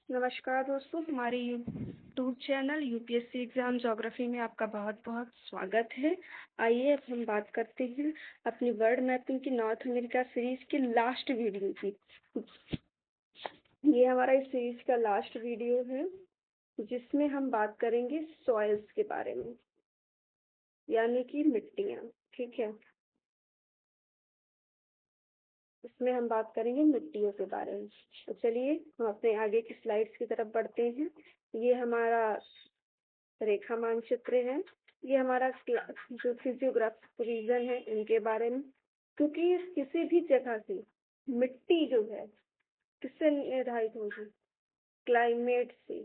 नमस्कार दोस्तों, हमारे YouTube channel UPSC exam geography में आपका बहुत बहुत स्वागत है। आइए अब हम बात करते हैं अपनी वर्ल्ड मैपिंग की नॉर्थ अमेरिका सीरीज की लास्ट वीडियो की। ये हमारा इस सीरीज का लास्ट वीडियो है जिसमें हम बात करेंगे सॉइल्स के बारे में, यानी कि मिट्टियाँ। ठीक है, इसमें हम बात करेंगे मिट्टियों के बारे में। तो चलिए हम अपने आगे की स्लाइड्स की तरफ बढ़ते हैं। ये हमारा रेखा मानचित्र है। ये हमारा जो फिजियोग्राफिक रीजन है इनके बारे में, क्योंकि किसी भी जगह से मिट्टी जो है किससे निर्धारित होगी? क्लाइमेट से।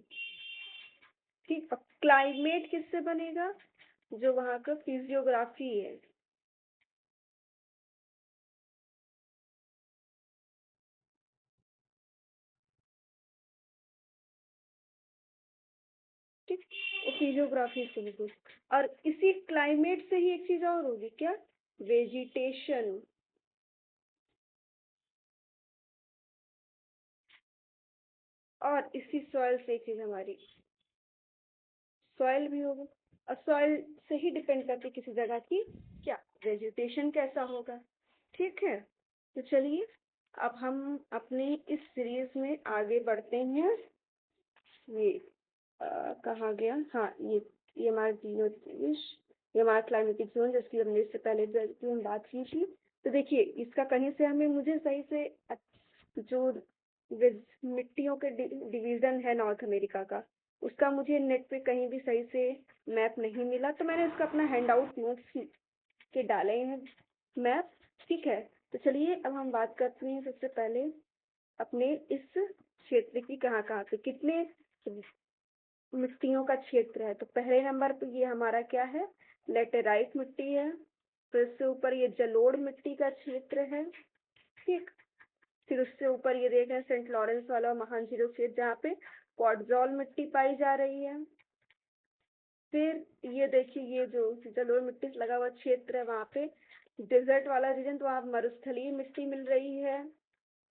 ठीक, अब क्लाइमेट किससे बनेगा? जो वहाँ का फिजियोग्राफी है। ठीक, फिजियोग्राफी से होगी। और इसी क्लाइमेट से ही एक चीज और होगी, क्या? वेजिटेशन। और इसी सॉइल से एक चीज हमारी सॉइल भी होगी। और सॉइल से ही डिपेंड करती किसी जगह की क्या वेजिटेशन कैसा होगा। ठीक है, तो चलिए अब हम अपने इस सीरीज में आगे बढ़ते हैं। ये कहाँ गया? हाँ, ये हमारा जीरो देश, ये हमारा क्लाइमेटिक जोन जिसकी हमने इससे पहले जो हम बात की थी। तो देखिए इसका कहीं से हमें मुझे सही से जो मिट्टियों के डिवीजन है नॉर्थ अमेरिका का, उसका मुझे नेट पे कहीं भी सही से मैप नहीं मिला, तो मैंने इसका अपना हैंड आउट नोट्स के डाले हैं मैप। ठीक है, तो चलिए अब हम बात करते हैं सबसे पहले अपने इस क्षेत्र की, कहाँ कहाँ पे कितने मिट्टियों का क्षेत्र है। तो पहले नंबर पे ये हमारा क्या है? लेटेराइट मिट्टी है। फिर उससे ऊपर ये जलोढ़ मिट्टी का क्षेत्र है। ठीक, फिर उससे ऊपर ये देख रहे हैं सेंट लॉरेंस वाला महानजीरो क्षेत्र जहाँ पे क्वार्ट्जॉल मिट्टी पाई जा रही है। फिर ये देखिए ये जो जलोढ़ मिट्टी से लगा हुआ क्षेत्र है वहाँ पे डेजर्ट वाला रीजन, तो वहाँ मरुस्थलीय मिट्टी मिल रही है।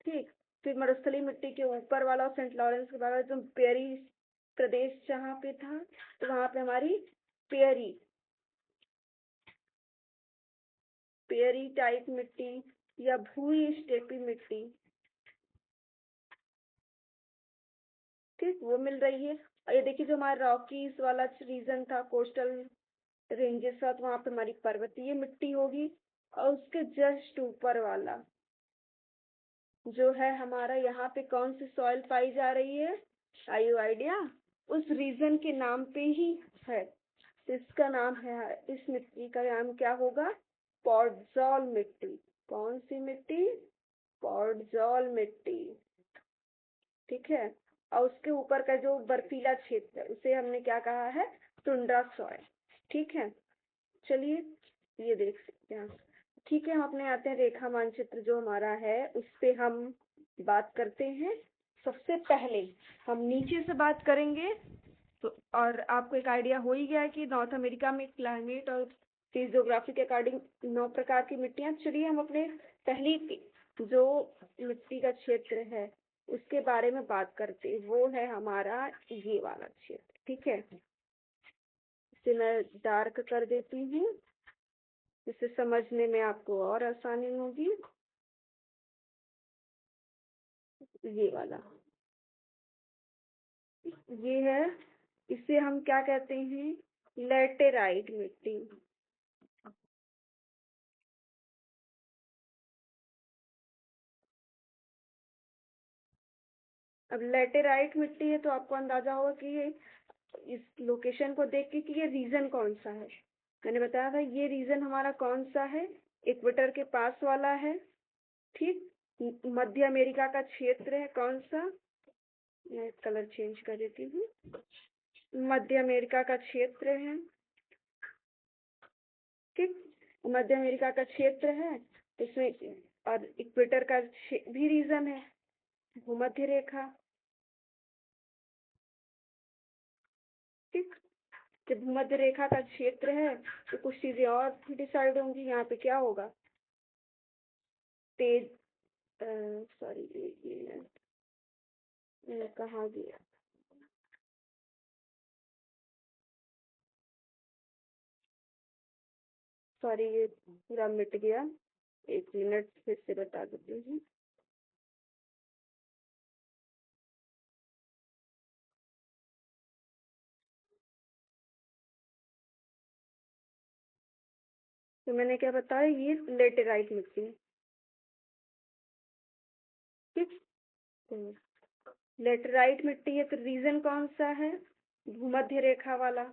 ठीक, फिर मरुस्थलीय मिट्टी के ऊपर वाला सेंट लॉरेंस के बाद जो पेरी प्रदेश जहाँ पे था, तो वहाँ पे हमारी पेरी पेरी टाइप मिट्टी या भूरी स्टेपी मिट्टी, ठीक, वो मिल रही है। और ये देखिए जो हमारा रॉकीज वाला रीजन था, कोस्टल रेंजेस था, तो वहाँ पे हमारी पर्वतीय मिट्टी होगी। और उसके जस्ट ऊपर वाला जो है हमारा, यहाँ पे कौन सी सॉइल पाई जा रही है? आयु आइडिया? उस रीजन के नाम पे ही है। तो इसका नाम है, इस मिट्टी का नाम क्या होगा? पॉडजॉल मिट्टी। कौन सी मिट्टी? पॉडजॉल मिट्टी। ठीक है, और उसके ऊपर का जो बर्फीला क्षेत्र है उसे हमने क्या कहा है? Tundra soil. ठीक है, चलिए ये देख सकते हैं। ठीक है, हम अपने आते हैं रेखा मानचित्र जो हमारा है उस पे हम बात करते हैं। सबसे पहले हम नीचे से बात करेंगे। तो और आपको एक आइडिया हो ही गया है कि नॉर्थ अमेरिका में क्लाइमेट और फिजियोग्राफी के अकॉर्डिंग 9 प्रकार की मिट्टियाँ। चलिए हम अपने पहली जो मिट्टी का क्षेत्र है उसके बारे में बात करते हैं। वो है हमारा ये वाला क्षेत्र। ठीक है, इसे मैं डार्क कर देती हूँ जिससे समझने में आपको और आसानी होगी। ये वाला ये है, इसे हम क्या कहते हैं? लेटेराइट मिट्टी। अब लेटेराइट मिट्टी है तो आपको अंदाजा होगा कि ये इस लोकेशन को देख के कि ये रीजन कौन सा है। मैंने बताया था ये रीजन हमारा कौन सा है? इक्वेटर के पास वाला है। ठीक, मध्य अमेरिका का क्षेत्र है। कौन सा? मैं कलर चेंज कर देती हूँ। मध्य अमेरिका का क्षेत्र है। ठीक, मध्य अमेरिका का क्षेत्र है, इसमें और इक्वेटर का भी रीजन है, भूमध्य रेखा। ठीक, जब भूमध्य रेखा का क्षेत्र है तो कुछ चीजें और भी डिसाइड होंगी। यहाँ पे क्या होगा? तेज सॉरी, ये कहाँ गया? सॉरी, ये पूरा मिट गया। एक मिनट फिर से बता देती हूँ। तो मैंने क्या बताया, ये लेटेराइट मिट्टी। ठीक। तो लेटेराइट मिट्टी है तो रीजन कौन सा है? भूमध्य रेखा वाला।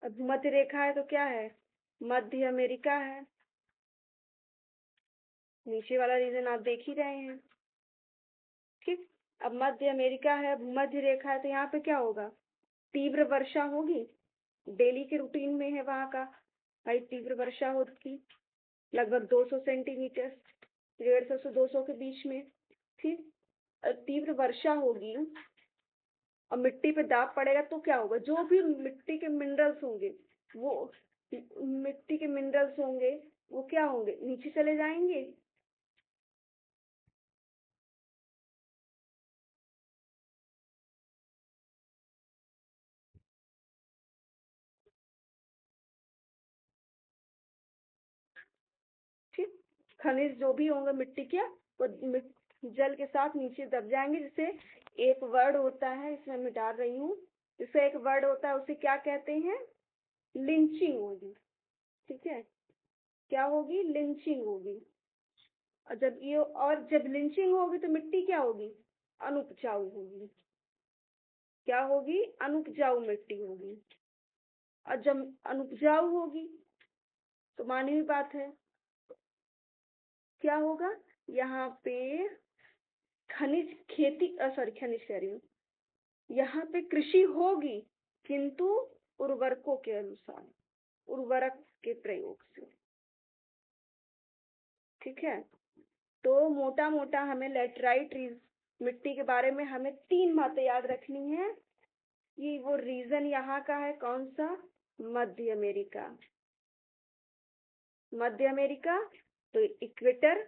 अब भूमध्य रेखा है तो क्या है? मध्य अमेरिका है। नीचे वाला रीजन आप देख ही रहे हैं। ठीक। अब मध्य अमेरिका है, भूमध्य रेखा है, तो यहाँ पे क्या होगा? तीव्र वर्षा होगी। डेली के रूटीन में है वहाँ का। भाई तीव्र वर्षा होगी, लगभग 200 सेंटीमीटर, 150 से 200 के बीच में। ठीक। तीव्र वर्षा होगी और मिट्टी पे दाब पड़ेगा तो क्या होगा? जो भी मिट्टी के मिनरल्स होंगे, वो मिट्टी के मिनरल्स होंगे, वो क्या होंगे? नीचे चले जाएंगे। ठीक। खनिज जो भी होंगे मिट्टी के, वो जल के साथ नीचे दब जाएंगे। जैसे एक वर्ड होता है, इसमें मैं डाल रही हूँ, जैसे एक वर्ड होता है, उसे क्या कहते हैं? लिंचिंग होगी। ठीक है, क्या होगी? लिंचिंग होगी। और जब लिंचिंग होगी तो मिट्टी क्या होगी? अनुपजाऊ होगी। क्या होगी? अनुपजाऊ मिट्टी होगी। और जब अनुपजाऊ होगी तो मानी हुई बात है, क्या होगा? यहाँ पे खनिज खेती, सॉरी खनिज कह रही हूँ, यहाँ पे कृषि होगी, किंतु उर्वरकों के अनुसार, उर्वरक के प्रयोग से। ठीक है। तो मोटा मोटा हमें लेटराइट मिट्टी के बारे में हमें तीन बातें याद रखनी है कि वो रीजन यहाँ का है कौन सा? मध्य अमेरिका। मध्य अमेरिका, तो इक्वेटर।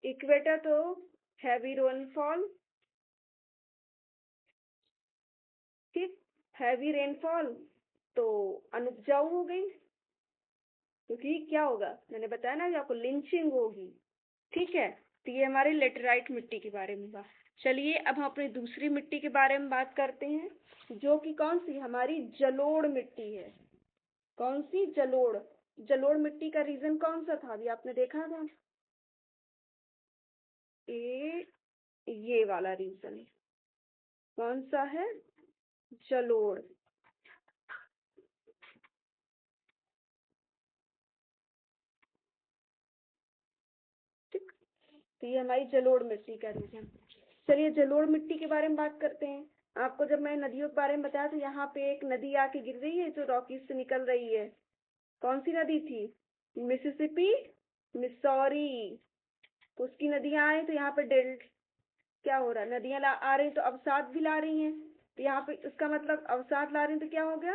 इक्वेटर तो हैवी रेनफॉल। ठीक। हैवी रेनफॉल तो अनुपजाऊ हो गई, क्योंकि क्या होगा? मैंने बताया ना कि आपको, लिंचिंग होगी। ठीक है। तो ये हमारे लेटराइट मिट्टी के बारे में बात। चलिए अब हम अपनी दूसरी मिट्टी के बारे में बात करते हैं, जो कि कौन सी? हमारी जलोढ़ मिट्टी है। कौन सी? जलोढ़। जलोढ़ मिट्टी का रीजन कौन सा था? अभी आपने देखा था, ये वाला रीजन। कौन सा है? जलोढ़। ठीक। तो ये हमारी जलोढ़ मिट्टी का रीजन। चलिए जलोढ़ मिट्टी के बारे में बात करते हैं। आपको जब मैं नदियों के बारे में बताया तो यहाँ पे एक नदी आके गिर रही है जो रॉकीज से निकल रही है। कौन सी नदी थी? Mississippi, Missouri. तो उसकी नदियां आई तो यहाँ पे क्या हो रहा है? नदियां आ रही तो अवसाद भी ला रही हैं। तो यहाँ पे उसका मतलब अवसाद ला रही तो क्या हो गया?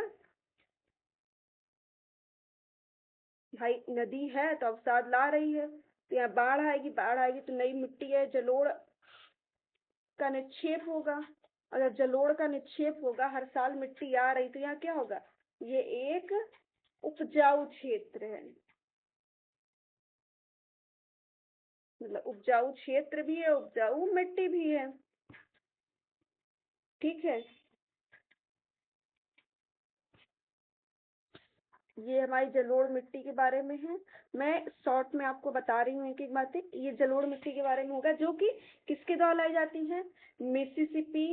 भाई नदी है तो अवसाद ला रही है, तो यहाँ बाढ़ आएगी। बाढ़ आएगी तो नई मिट्टी है, जलोढ़ का निक्षेप होगा। अगर जलोढ़ का निक्षेप होगा, हर साल मिट्टी आ रही, तो यहाँ क्या होगा? ये एक उपजाऊ क्षेत्र है। मतलब उपजाऊ क्षेत्र भी है, उपजाऊ मिट्टी भी है। ठीक है। ये हमारी जलोढ़ मिट्टी के बारे में है। मैं शॉर्ट में आपको बता रही हूँ एक एक बातें। ये जलोढ़ मिट्टी के बारे में होगा, जो कि किसके द्वारा लाई जाती है? मिसिसिपी,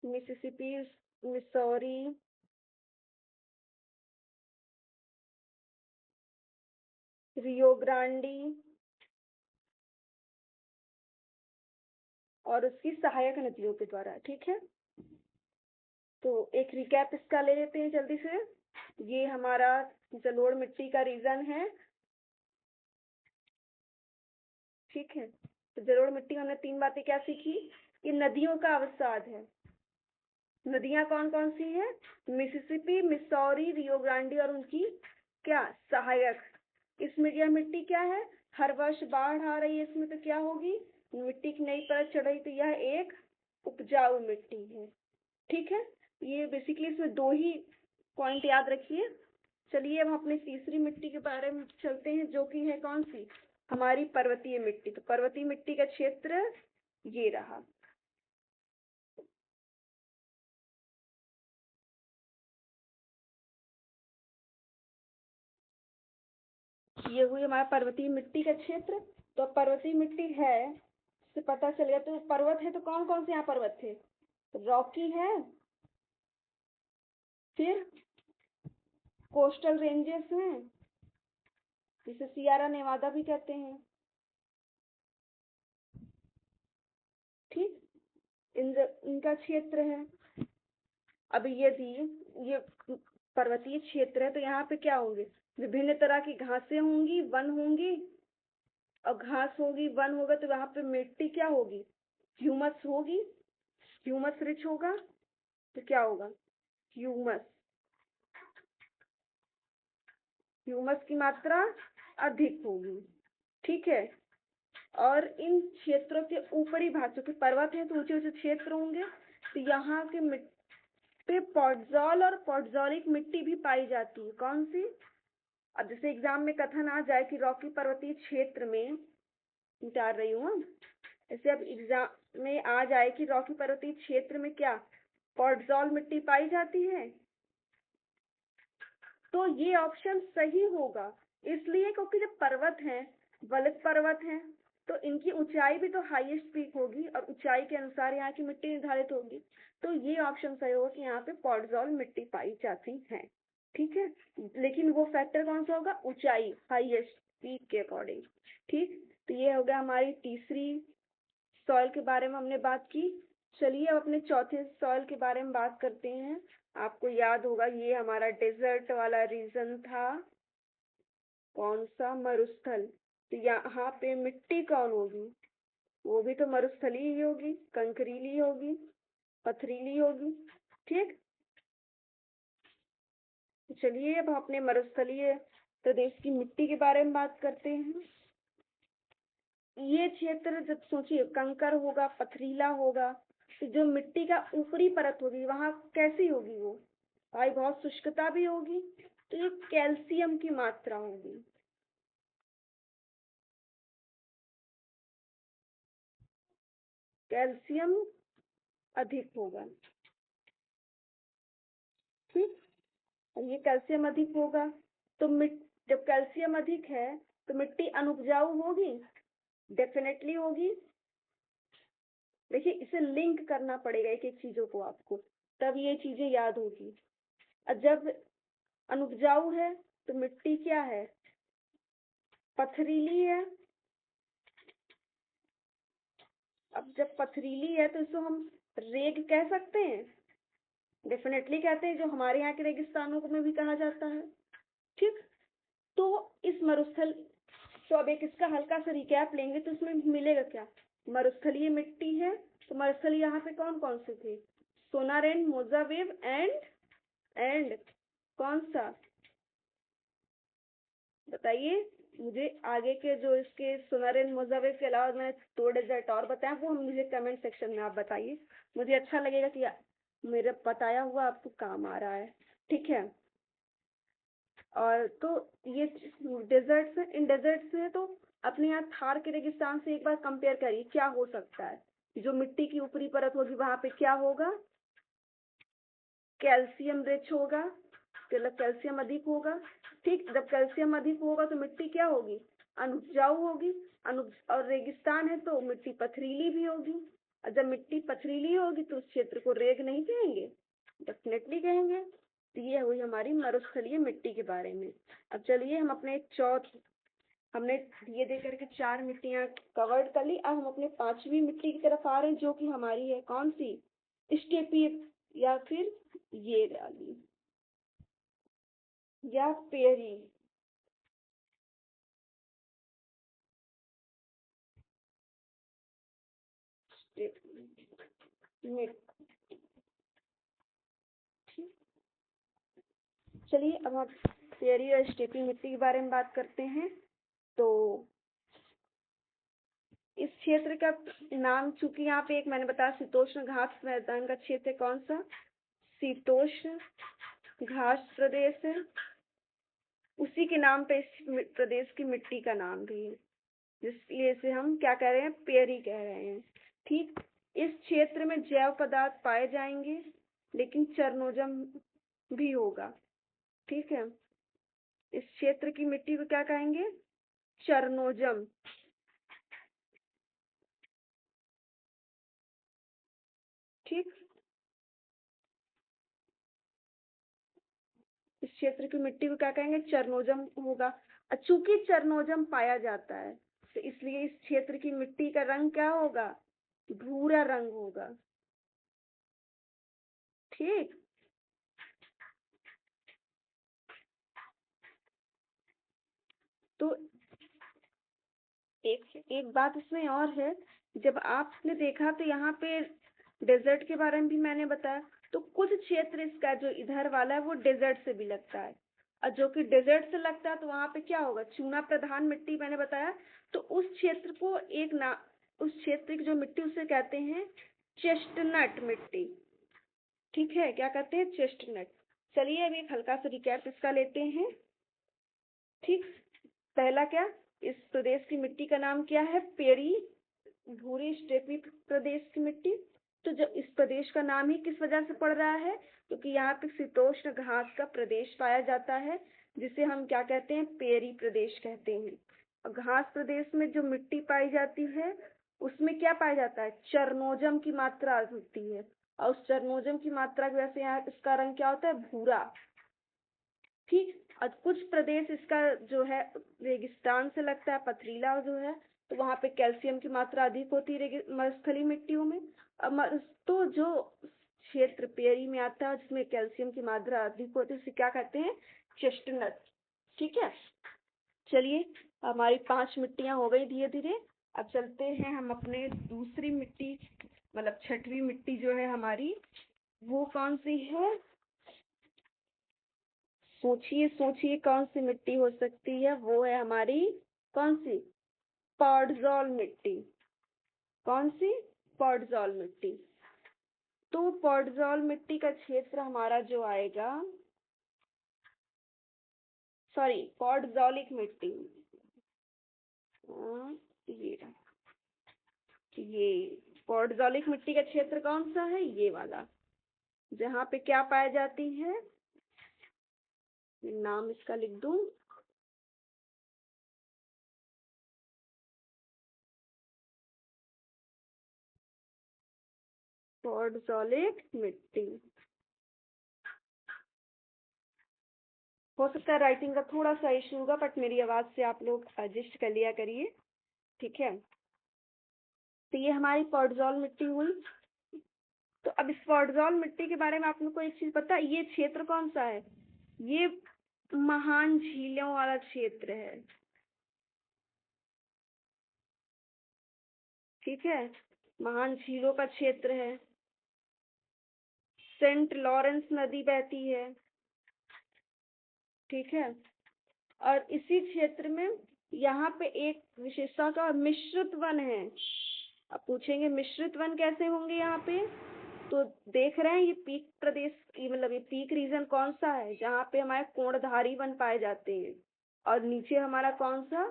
मिसिसिपी, मिसौरी, रियो ग्रांडी और उसकी सहायक नदियों के द्वारा। ठीक है। तो एक रिकैप इसका ले लेते हैं जल्दी से। ये हमारा जलोढ़ मिट्टी का रीजन है। ठीक है। तो जलोढ़ मिट्टी में हमने तीन बातें क्या सीखी? ये नदियों का अवसाद है। नदियां कौन कौन सी हैं? मिसिसिपी, मिसौरी, रियो ग्रांडी और उनकी क्या सहायक। इस मीडिया मिट्टी क्या है? हर वर्ष बाढ़ आ रही है इसमें, तो क्या होगी? मिट्टी की नई परत चढ़ रही, तो यह एक उपजाऊ मिट्टी है। ठीक है, ये बेसिकली इसमें दो ही पॉइंट याद रखिए। चलिए अब हम अपनी तीसरी मिट्टी के बारे में चलते हैं, जो कि है कौन सी? हमारी पर्वतीय मिट्टी। तो पर्वतीय मिट्टी का क्षेत्र ये रहा। ये हुई हमारा पर्वतीय मिट्टी का क्षेत्र। तो अब पर्वतीय मिट्टी है से पता चल गया। तो पर्वत है, तो कौन कौन से यहाँ पर्वत थे? रॉकी है, फिर कोस्टल रेंजेस हैं, जिसे सियारा नेवादा भी कहते हैं। ठीक, इनका क्षेत्र है। अब यदि ये पर्वतीय क्षेत्र है, तो यहाँ पे क्या होंगे? विभिन्न तरह की घासें होंगी, वन होंगी। और घास होगी, वन होगा, तो वहां पे मिट्टी क्या होगी? ह्यूमस होगी। ह्यूमस रिच होगा, तो क्या होगा? ह्यूमस, ह्यूमस की मात्रा अधिक होगी। ठीक है, और इन क्षेत्रों के ऊपरी भाग, चूंकि पर्वत है तो ऊंचे ऊंचे क्षेत्र होंगे, तो यहाँ के मिट्टी पॉडजॉल और पॉडजॉलिक मिट्टी भी पाई जाती है। कौन सी? अब जैसे एग्जाम में कथन आ जाए कि रॉकी पर्वतीय क्षेत्र में, उतार रही हूँ ऐसे, अब एग्जाम में आ जाए कि रॉकी पर्वतीय क्षेत्र में क्या पॉडजॉल मिट्टी पाई जाती है, तो ये ऑप्शन सही होगा। इसलिए क्योंकि जब पर्वत है, वलित पर्वत है, तो इनकी ऊंचाई भी तो हाईएस्ट पीक होगी, और ऊंचाई के अनुसार यहाँ की मिट्टी निर्धारित होगी। तो ये ऑप्शन सही होगा कि यहाँ पे पॉडजॉल मिट्टी पाई जाती है। ठीक है, लेकिन वो फैक्टर कौन सा होगा? ऊंचाई, हाईएस्ट पीक के अकॉर्डिंग। ठीक, तो ये हो गया हमारी तीसरी सॉइल के बारे में हमने बात की। चलिए अब अपने चौथे सॉइल के बारे में बात करते हैं। आपको याद होगा ये हमारा डेजर्ट वाला रीजन था। कौन सा? मरुस्थल। तो यहाँ पे मिट्टी कौन होगी? वो भी तो मरुस्थली ही होगी, कंकरीली होगी, पथरीली होगी। ठीक, तो चलिए अब हम अपने मरुस्थलीय प्रदेश की मिट्टी के बारे में बात करते हैं। ये क्षेत्र जब सोचिए कंकर होगा, पथरीला होगा, तो जो मिट्टी का ऊपरी परत होगी वहां कैसी होगी? वो भाई बहुत शुष्कता भी होगी, तो ये कैल्शियम की मात्रा होगी। कैल्शियम अधिक होगा। ठीक, और ये कैल्शियम अधिक होगा, तो जब कैल्शियम अधिक है तो मिट्टी अनुपजाऊ होगी, डेफिनेटली होगी। देखिए इसे लिंक करना पड़ेगा एक एक चीजों को आपको, तब ये चीजें याद होगी। और जब अनुपजाऊ है तो मिट्टी क्या है? पथरीली है। अब जब पथरीली है तो इसको हम रेग कह सकते हैं, डेफिनेटली कहते हैं, जो हमारे यहाँ के रेगिस्तानों को में भी कहा जाता है। ठीक, तो इस मरुस्थल, तो अब एक इसका हल्का सा रिकैप लेंगे तो इसमें मिलेगा क्या? मरुस्थलीय मिट्टी है, तो मरुस्थल यहाँ पे कौन कौन से थे? सोनारेन, मोजावेव एंड कौन सा? बताइए मुझे। आगे के जो इसके सोनारेन मोजावेव के अलावा मैंने दो डेजर्ट और बताया, वो मुझे कमेंट सेक्शन में आप बताइए। मुझे अच्छा लगेगा कि मेरा बताया हुआ आपको काम आ रहा है। ठीक है, और तो ये डेजर्ट्स हैं, इन डेजर्ट्स में तो अपने यहाँ थार के रेगिस्तान से एक बार कंपेयर करिए क्या हो सकता है। जो मिट्टी की ऊपरी परत होगी वहां पे क्या होगा? कैल्शियम रिच होगा, मतलब कैल्शियम अधिक होगा। ठीक, जब कैल्शियम अधिक होगा तो मिट्टी क्या होगी? अनुपजाऊ होगी। और रेगिस्तान है तो मिट्टी पथरीली भी होगी। और जब मिट्टी पथरीली होगी तो उस क्षेत्र को रेग नहीं कहेंगे, डेफिनेटली कहेंगे। तो ये हुई हमारी मरुस्थलीय मिट्टी के बारे में। अब चलिए हम अपने हमने ये दे करके चार मिट्टियां कवर्ड कर ली। अब हम अपने पांचवी मिट्टी की तरफ आ रहे हैं, जो कि हमारी है कौन सी? स्टेपी, या फिर ये वाली, या पेरी। चलिए अब हम पेरी और स्टेपी मिट्टी के बारे में बात करते हैं। तो इस क्षेत्र का नाम, चूंकि यहाँ पे एक मैंने बताया शीतोष्ण घास मैदान का क्षेत्र है, कौन सा? शीतोष्ण घास प्रदेश है। उसी के नाम पे इस प्रदेश की मिट्टी का नाम भी है, जिसलिए इसे हम क्या कह रहे हैं? पेरी कह रहे हैं। ठीक। इस क्षेत्र में जैव पदार्थ पाए जाएंगे, लेकिन चरनोजम भी होगा। ठीक है। इस क्षेत्र की मिट्टी को क्या कहेंगे? चरनोजम। ठीक। इस क्षेत्र की मिट्टी को क्या कहेंगे? चरनोजम होगा। चूंकि चरनोजम पाया जाता है, तो इसलिए इस क्षेत्र की मिट्टी का रंग क्या होगा? भूरा रंग होगा। ठीक। तो एक एक बात इसमें और है, जब आपने देखा तो यहाँ पे डेजर्ट के बारे में भी मैंने बताया, तो कुछ क्षेत्र इसका जो इधर वाला है वो डेजर्ट से भी लगता है, और जो कि डेजर्ट से लगता है तो वहां पे क्या होगा? चूना प्रधान मिट्टी मैंने बताया। तो उस क्षेत्र को उस क्षेत्र की जो मिट्टी उसे कहते हैं चेस्टनट मिट्टी। ठीक है, क्या कहते हैं? चेस्टनट। चलिए अब एक हल्का सा रिकैप इसका लेते हैं। ठीक। पहला क्या? इस प्रदेश की मिट्टी का नाम क्या है? पेरी, भूरी स्टेपी प्रदेश की मिट्टी। तो जब इस प्रदेश का नाम ही किस वजह से पड़ रहा है? क्योंकि यहाँ पे शीतोष्ण घास का प्रदेश पाया जाता है, जिसे हम क्या कहते हैं? पेरी प्रदेश कहते हैं। और घास प्रदेश में जो मिट्टी पाई जाती है, उसमें क्या पाया जाता है? चरनोजम की मात्रा होती है, और उस चरनोजम की मात्रा की वजह से यहाँ इसका रंग क्या होता है? भूरा। ठीक। और कुछ प्रदेश इसका जो है रेगिस्तान से लगता है, पथरीला जो है, तो वहां पे कैल्शियम की मात्रा अधिक होती है मरुस्थलीय मिट्टियों में। तो जो क्षेत्र पेरी में आता है जिसमें कैल्शियम की मात्रा अधिक होती है, उसे क्या कहते हैं? चेस्टनट। ठीक है। चलिए, हमारी 5 मिट्टियां हो गई धीरे धीरे। अब चलते हैं हम अपने दूसरी मिट्टी, मतलब छठवीं मिट्टी जो है हमारी, वो कौन सी है? सोचिए सोचिए, कौन सी मिट्टी हो सकती है? वो है हमारी कौन सी? पॉडजॉल मिट्टी। कौन सी? पॉडजॉल मिट्टी। तो पॉडजॉल मिट्टी का क्षेत्र हमारा जो आएगा, सॉरी, पॉडजॉलिक मिट्टी। ये ये पॉडजॉलिक मिट्टी का क्षेत्र कौन सा है? ये वाला, जहाँ पे क्या पाई जाती है? नाम इसका लिख दूं। पॉडजॉलिक मिट्टी। हो सकता है राइटिंग का थोड़ा सा इशू होगा, बट मेरी आवाज से आप लोग एडजस्ट कर लिया करिए। ठीक है। तो ये हमारी पॉडजॉल मिट्टी हुई। तो अब इस पॉडजॉल मिट्टी के बारे में आप लोग को एक चीज पता है? ये क्षेत्र कौन सा है? ये महान झीलों वाला क्षेत्र है। ठीक है। महान झीलों का क्षेत्र है। सेंट लॉरेंस नदी बहती है। ठीक है। और इसी क्षेत्र में यहाँ पे एक विशेषता का मिश्रित वन है। अब पूछेंगे मिश्रित वन कैसे होंगे यहाँ पे? तो देख रहे हैं ये पीक प्रदेश, ये मतलब ये पीक रीजन कौन सा है? जहाँ पे हमारे कोणधारी वन पाए जाते हैं। और नीचे हमारा कौन सा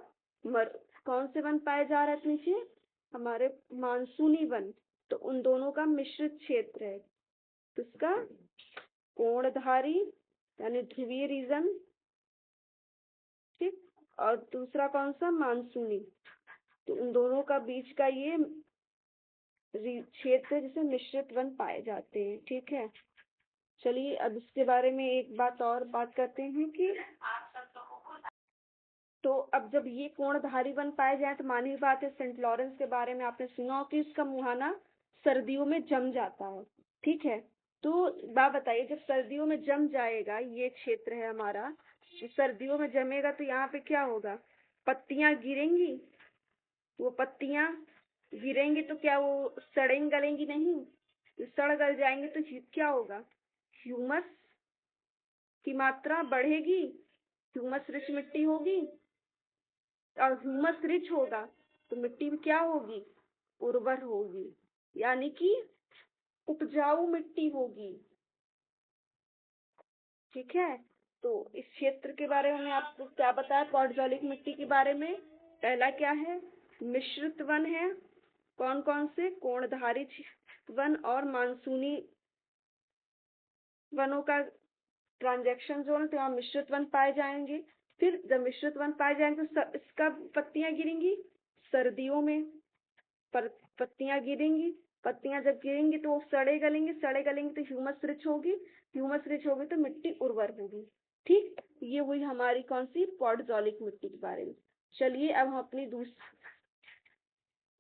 कौन से वन पाए जा रहे हैं नीचे? हमारे मानसूनी वन। तो उन दोनों का मिश्रित क्षेत्र है। तो इसका कोणधारी यानी ध्रुवीय रीजन। ठीक। और दूसरा कौन सा? मानसूनी। तो उन दोनों का बीच का ये क्षेत्र है जिसे मिश्रित वन पाए जाते हैं। ठीक है। चलिए अब इसके बारे में एक बात और बात करते हैं कि तो अब जब ये कोणधारी वन पाए जाए, तो मानी बात है सेंट लॉरेंस के बारे में आपने सुना हो कि इसका मुहाना सर्दियों में जम जाता है। ठीक है। तो बात बताइए, जब सर्दियों में जम जाएगा, ये क्षेत्र है हमारा, तो सर्दियों में जमेगा तो यहाँ पे क्या होगा? पत्तियां गिरेंगी। वो पत्तियां गिरेंगी तो क्या वो सड़ेंगी गलेंगी? नहीं। सड़ गल जाएंगे तो क्या होगा? ह्यूमस की मात्रा बढ़ेगी, ह्यूमस रिच मिट्टी होगी, और ह्यूमस रिच होगा तो मिट्टी में क्या होगी, उर्वर होगी, यानी कि उपजाऊ मिट्टी होगी। ठीक है, तो इस क्षेत्र के बारे में आपको क्या बताया पॉडजोलिक मिट्टी के बारे में? पहला क्या है, मिश्रित वन है। कौन कौन से? कोणधारी वन और मानसूनी वनों का ट्रांजैक्शन जोन है, तो यहाँ मिश्रित वन पाए जाएंगे। फिर जब मिश्रित वन पाए जाएंगे तो इसका पत्तियां गिरेंगी सर्दियों में, पर पत्तियां गिरेंगी, पत्तियां जब गिरेंगी तो वो सड़े गलेंगे तो ह्यूमस रिच होगी, ह्यूमस रिच होगी तो मिट्टी उर्वर होगी। ठीक, ये हुई हमारी कौन सी, पॉडजोलिक मिट्टी के बारे में। चलिए अब हम अपनी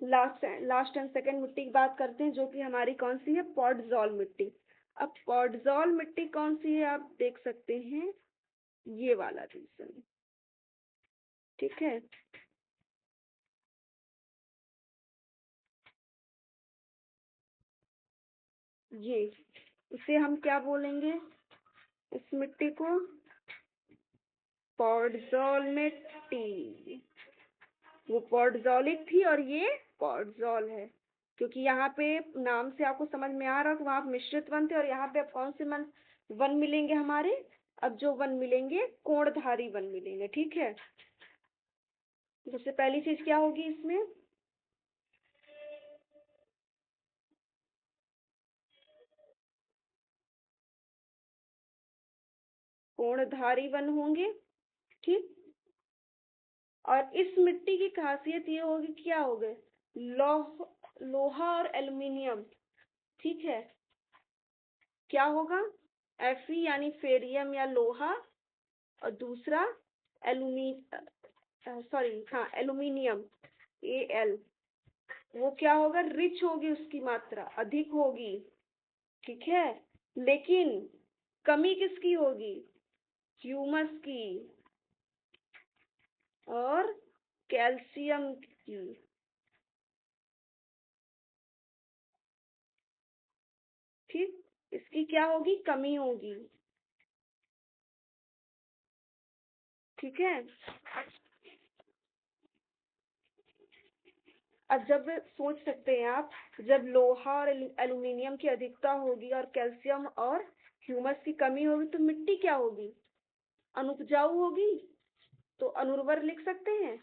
लास्ट एंड सेकेंड मिट्टी की बात करते हैं, जो कि हमारी कौन सी है, पॉडजोल मिट्टी। अब पॉडजोल मिट्टी कौन सी है, आप देख सकते हैं, ये वाला रीजन। ठीक है, ये इसे हम क्या बोलेंगे, इस मिट्टी को पॉडजोल मिट्टी। वो पॉडजोलिक थी और ये पॉडजोल है, क्योंकि यहाँ पे नाम से आपको समझ में आ रहा है कि वहाँ मिश्रित वन थे, और यहाँ पे अब कौन से वन मिलेंगे हमारे, अब जो वन मिलेंगे कोणधारी वन मिलेंगे। ठीक है, सबसे पहली चीज क्या होगी इसमें, कोणधारी वन होंगे। ठीक, और इस मिट्टी की खासियत ये होगी, क्या होगा, लोहा और एल्युमिनियम। ठीक है, क्या होगा, Fe यानी फेरियम या लोहा, और दूसरा एल्यूमी सॉरी हाँ एल्यूमिनियम Al, वो क्या होगा, रिच होगी, उसकी मात्रा अधिक होगी। ठीक है, लेकिन कमी किसकी होगी, ह्यूमस की और कैल्शियम की। ठीक, इसकी क्या होगी, कमी होगी। ठीक है, अब जब सोच सकते हैं आप, जब लोहा और एल्यूमिनियम की अधिकता होगी और कैल्शियम और ह्यूमस की कमी होगी तो मिट्टी क्या होगी, अनुपजाऊ होगी, तो अनुर्वर लिख सकते हैं।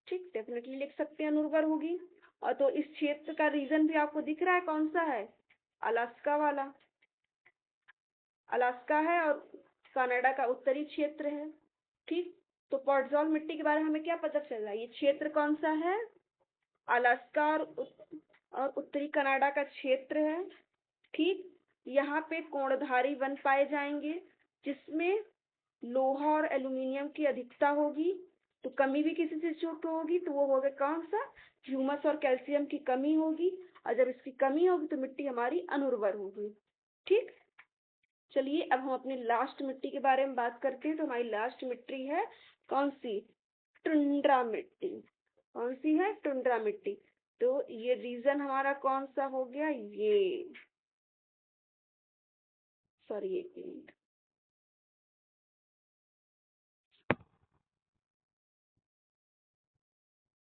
ठीक, डेफिनेटली लिख सकते हैं, अनुर्वर होगी। और तो इस क्षेत्र का रीजन भी आपको दिख रहा है, कौन सा है, अलास्का वाला, अलास्का है, और कनाडा का उत्तरी क्षेत्र है। ठीक, तो पॉडजोल मिट्टी के बारे में हमें क्या पता चल रहा है, ये क्षेत्र कौन सा है, अलास्का और उत्तरी कनाडा का क्षेत्र है। ठीक, यहाँ पे कोणधारी वन पाए जाएंगे, जिसमें लोहा और एल्यूमिनियम की अधिकता होगी, तो कमी भी किसी चीज की होगी, तो वो होगा कौन सा, ह्यूमस और कैल्शियम की कमी होगी, और जब इसकी कमी होगी तो मिट्टी हमारी अनुर्वर होगी। ठीक, चलिए अब हम अपनी लास्ट मिट्टी के बारे में बात करते हैं। तो हमारी लास्ट मिट्टी है कौन सी, टुंड्रा मिट्टी। कौन सी है, टुंड्रा मिट्टी। तो ये रीजन हमारा कौन सा हो गया, ये सॉरी एक मिनट,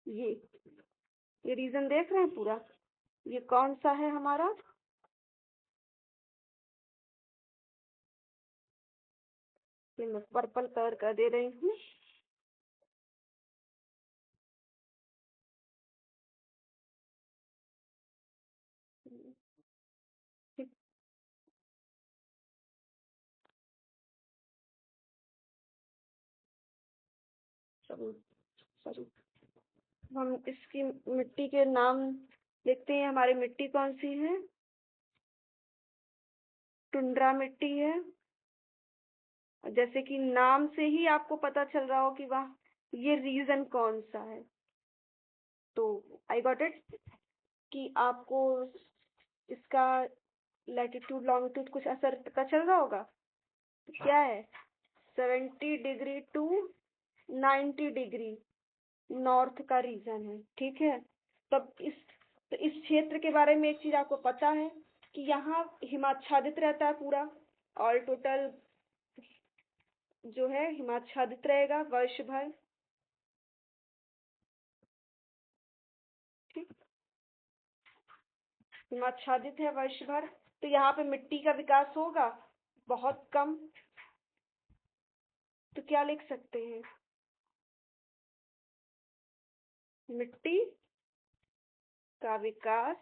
ये रीजन देख रहे हैं पूरा, ये कौन सा है हमारा, ये मैं पर्पल कलर का दे रही हूँ। सॉरी, हम इसकी मिट्टी के नाम देखते हैं, हमारी मिट्टी कौन सी है, टुंड्रा मिट्टी है। जैसे कि नाम से ही आपको पता चल रहा हो कि वाह, ये रीजन कौन सा है, तो आई गॉट इट, कि आपको इसका लैटिट्यूड लॉन्गिट्यूड कुछ असर पता चल रहा होगा। तो क्या है, 70 डिग्री टू 90 डिग्री नॉर्थ का रीजन है। ठीक है, तब इस क्षेत्र के बारे में एक चीज आपको पता है कि यहाँ हिमाच्छादित रहता है पूरा, ऑल टोटल जो है हिमाच्छादित रहेगा वर्ष भर। ठीक, हिमाच्छादित है वर्ष भर, तो यहाँ पे मिट्टी का विकास होगा बहुत कम। तो क्या लिख सकते हैं? मिट्टी का विकास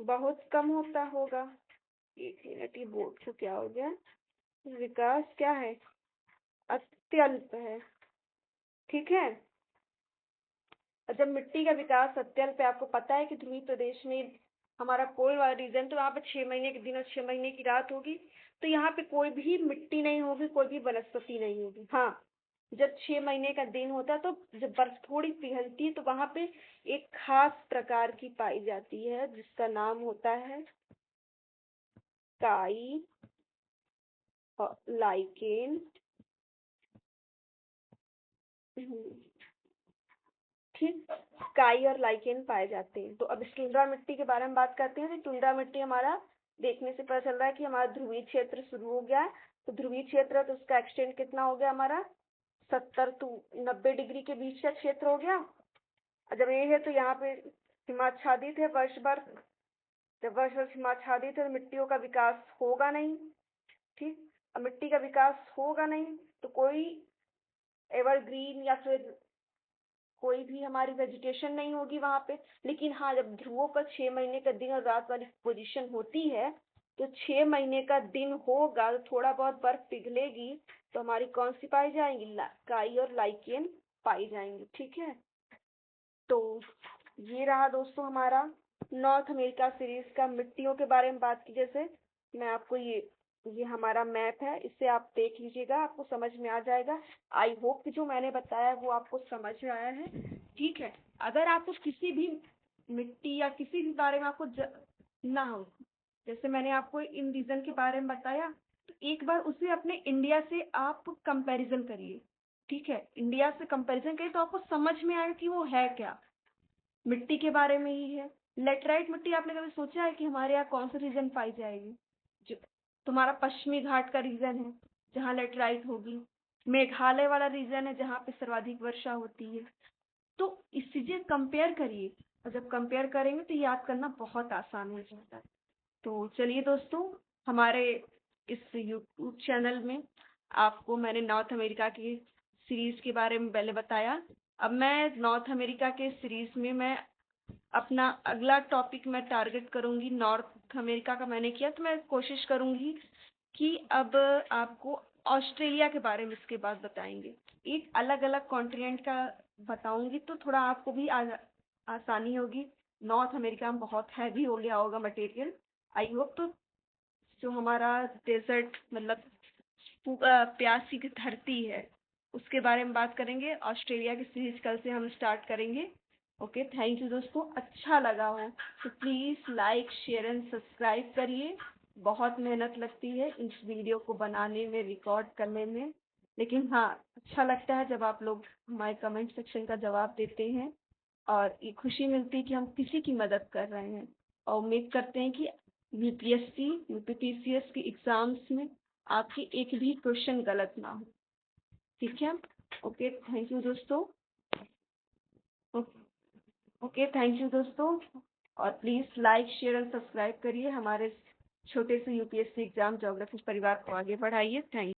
बहुत कम होता होगा। एक मिनट, ये बोर्ड को क्या हो गया? विकास क्या है? अत्यल्प है। ठीक है। और जब मिट्टी का विकास अत्यल्प है, आपको पता है कि ध्रुवीय प्रदेश में हमारा पोल वाला रीजन, तो वहाँ पे 6 महीने के दिन और 6 महीने की रात होगी। तो यहाँ पे कोई भी मिट्टी नहीं होगी, कोई भी वनस्पति नहीं होगी। हाँ, जब 6 महीने का दिन होता है, तो जब बर्फ थोड़ी पिघलती है, तो वहां पे एक खास प्रकार की पाई जाती है जिसका नाम होता है काई और लाइकेन। ठीक, काई और लाइकेन पाए जाते हैं। तो अब इस टुंड्रा मिट्टी के बारे में बात करते हैं। तो टुंड्रा मिट्टी हमारा देखने से पता चल रहा है कि हमारा ध्रुवीय क्षेत्र शुरू हो गया है। तो ध्रुवीय क्षेत्र है, तो उसका एक्सटेंड कितना हो गया हमारा? 70 to 90 डिग्री के बीच का क्षेत्र हो गया। और जब ये है, तो यहाँ पे हिमाच्छादित है वर्ष भर। जब वर्ष भर हिमाच्छादित है, तो मिट्टियों का विकास होगा नहीं। ठीक, अब मिट्टी का विकास होगा नहीं, तो कोई एवरग्रीन या फिर कोई भी हमारी वेजिटेशन नहीं होगी वहां पे। लेकिन हाँ, जब ध्रुवों का 6 महीने का दिन और रात वाली पोजीशन होती है, तो 6 महीने का दिन होगा, तो थोड़ा बहुत बर्फ पिघलेगी, तो हमारी कौन सी पाई जाएंगी? काई और लाइकेन पाई जाएंगी। ठीक है। तो ये रहा दोस्तों हमारा नॉर्थ अमेरिका सीरीज का मिट्टियों के बारे में बात की। जैसे मैं आपको ये हमारा मैप है, इससे आप देख लीजिएगा, आपको समझ में आ जाएगा। आई होप कि जो मैंने बताया वो आपको समझ में आया है। ठीक है। अगर आपको किसी भी मिट्टी या किसी भी बारे में आपको ना हो, जैसे मैंने आपको इन रीजन के बारे में बताया, तो एक बार उसे अपने इंडिया से आप कंपैरिजन करिए। ठीक है, इंडिया से कंपैरिजन करिए, तो आपको समझ में आएगा कि वो है क्या। मिट्टी के बारे में ही है। लेटराइट मिट्टी आपने कभी सोचा है कि हमारे यहाँ कौन सा रीजन पाई जाएगी? जो तुम्हारा पश्चिमी घाट का रीजन है, जहाँ लेटराइट होगी। मेघालय वाला रीजन है, जहाँ पे सर्वाधिक वर्षा होती है। तो इस चीजें कंपेयर करिए, और जब कंपेयर करेंगे तो याद करना बहुत आसान हो जाता है। तो चलिए दोस्तों, हमारे इस यूट्यूब चैनल में आपको मैंने नॉर्थ अमेरिका की सीरीज के बारे में पहले बताया। अब मैं नॉर्थ अमेरिका के सीरीज में मैं अपना अगला टॉपिक मैं टारगेट करूंगी। नॉर्थ अमेरिका का मैंने किया, तो मैं कोशिश करूंगी कि अब आपको ऑस्ट्रेलिया के बारे में इसके बाद बताएंगे। एक अलग अलग कॉन्टिनेंट का बताऊंगी, तो थोड़ा आपको भी आसानी होगी। नॉर्थ अमेरिका में बहुत हैवी हो गया होगा मटेरियल, आई होप। तो जो हमारा डेजर्ट मतलब प्यासी की धरती है, उसके बारे में बात करेंगे। ऑस्ट्रेलिया की सीरीज कल से हम स्टार्ट करेंगे। ओके, थैंक यू दोस्तों। अच्छा लगा हो तो please like share and subscribe करिए। बहुत मेहनत लगती है इस वीडियो को बनाने में, रिकॉर्ड करने में, लेकिन हाँ, अच्छा लगता है जब आप लोग हमारे कमेंट सेक्शन का जवाब देते हैं, और ये खुशी मिलती है कि हम किसी की मदद कर रहे हैं। और उम्मीद करते हैं कि यूपीएससी यूपीपीसीएस की एग्जाम्स में आपके एक भी क्वेश्चन गलत ना हो। ठीक है। ओके, थैंक यू दोस्तों। ओके, थैंक यू दोस्तों। और प्लीज़ लाइक शेयर और सब्सक्राइब करिए। हमारे छोटे से यूपीएससी एग्जाम ज्योग्राफी परिवार को आगे बढ़ाइए। थैंक